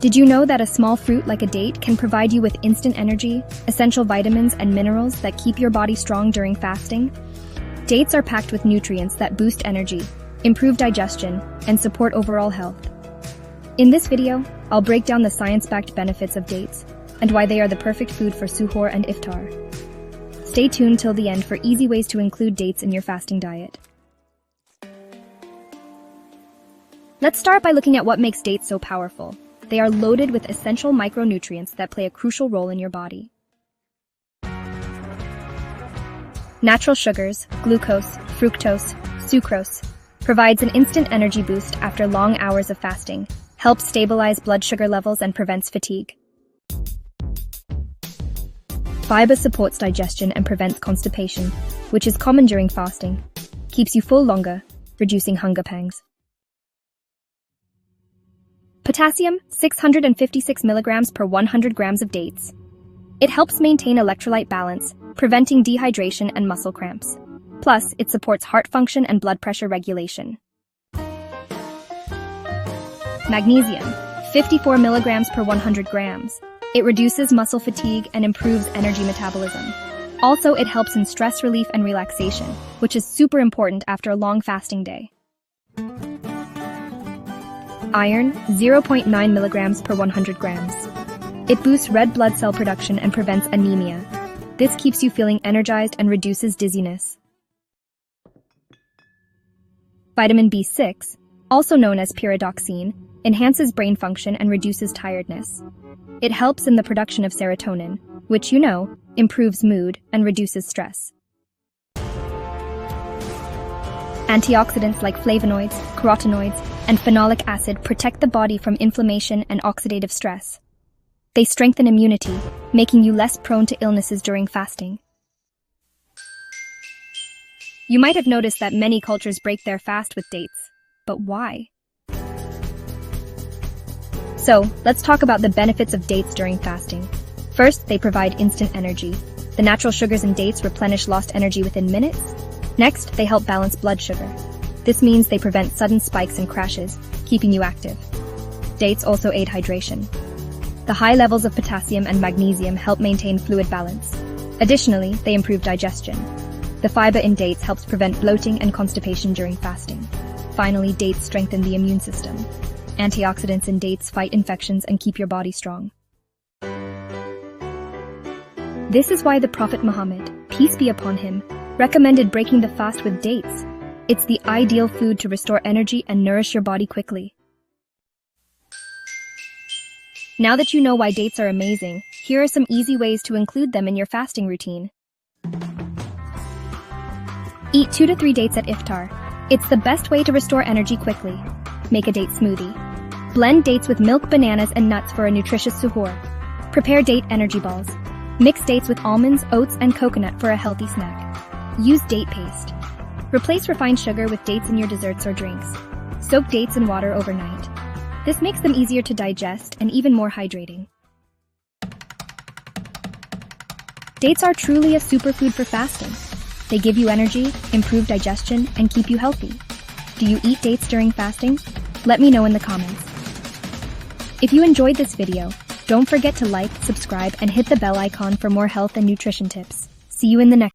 Did you know that a small fruit like a date can provide you with instant energy, essential vitamins and minerals that keep your body strong during fasting? Dates are packed with nutrients that boost energy, improve digestion, and support overall health. In this video, I'll break down the science-backed benefits of dates and why they are the perfect food for suhoor and iftar. Stay tuned till the end for easy ways to include dates in your fasting diet. Let's start by looking at what makes dates so powerful. They are loaded with essential micronutrients that play a crucial role in your body. Natural sugars, glucose, fructose, sucrose, provides an instant energy boost after long hours of fasting, helps stabilize blood sugar levels and prevents fatigue. Fiber supports digestion and prevents constipation, which is common during fasting, keeps you full longer, reducing hunger pangs. Potassium, 656 milligrams per 100 grams of dates. It helps maintain electrolyte balance, preventing dehydration and muscle cramps. Plus, it supports heart function and blood pressure regulation. Magnesium, 54 milligrams per 100 grams. It reduces muscle fatigue and improves energy metabolism. Also, it helps in stress relief and relaxation, which is super important after a long fasting day. Iron, 0.9 milligrams per 100 grams. It boosts red blood cell production and prevents anemia. This keeps you feeling energized and reduces dizziness. Vitamin B6, also known as pyridoxine, enhances brain function and reduces tiredness. It helps in the production of serotonin, which improves mood and reduces stress. Antioxidants like flavonoids, carotenoids, and phenolic acid protect the body from inflammation and oxidative stress. They strengthen immunity, making you less prone to illnesses during fasting. You might have noticed that many cultures break their fast with dates. But why? So, let's talk about the benefits of dates during fasting. First, they provide instant energy. The natural sugars in dates replenish lost energy within minutes. Next, they help balance blood sugar. This means they prevent sudden spikes and crashes, keeping you active. Dates also aid hydration. The high levels of potassium and magnesium help maintain fluid balance. Additionally, they improve digestion. The fiber in dates helps prevent bloating and constipation during fasting. Finally, dates strengthen the immune system. Antioxidants in dates fight infections and keep your body strong. This is why the Prophet Muhammad, peace be upon him, recommended breaking the fast with dates. It's the ideal food to restore energy and nourish your body quickly. Now that you know why dates are amazing, here are some easy ways to include them in your fasting routine. Eat 2 to 3 dates at iftar. It's the best way to restore energy quickly. Make a date smoothie. Blend dates with milk, bananas, and nuts for a nutritious suhoor. Prepare date energy balls. Mix dates with almonds, oats, and coconut for a healthy snack. Use date paste. Replace refined sugar with dates in your desserts or drinks. Soak dates in water overnight. This makes them easier to digest and even more hydrating. Dates are truly a superfood for fasting. They give you energy, improve digestion, and keep you healthy. Do you eat dates during fasting? Let me know in the comments. If you enjoyed this video, don't forget to like, subscribe, and hit the bell icon for more health and nutrition tips. See you in the next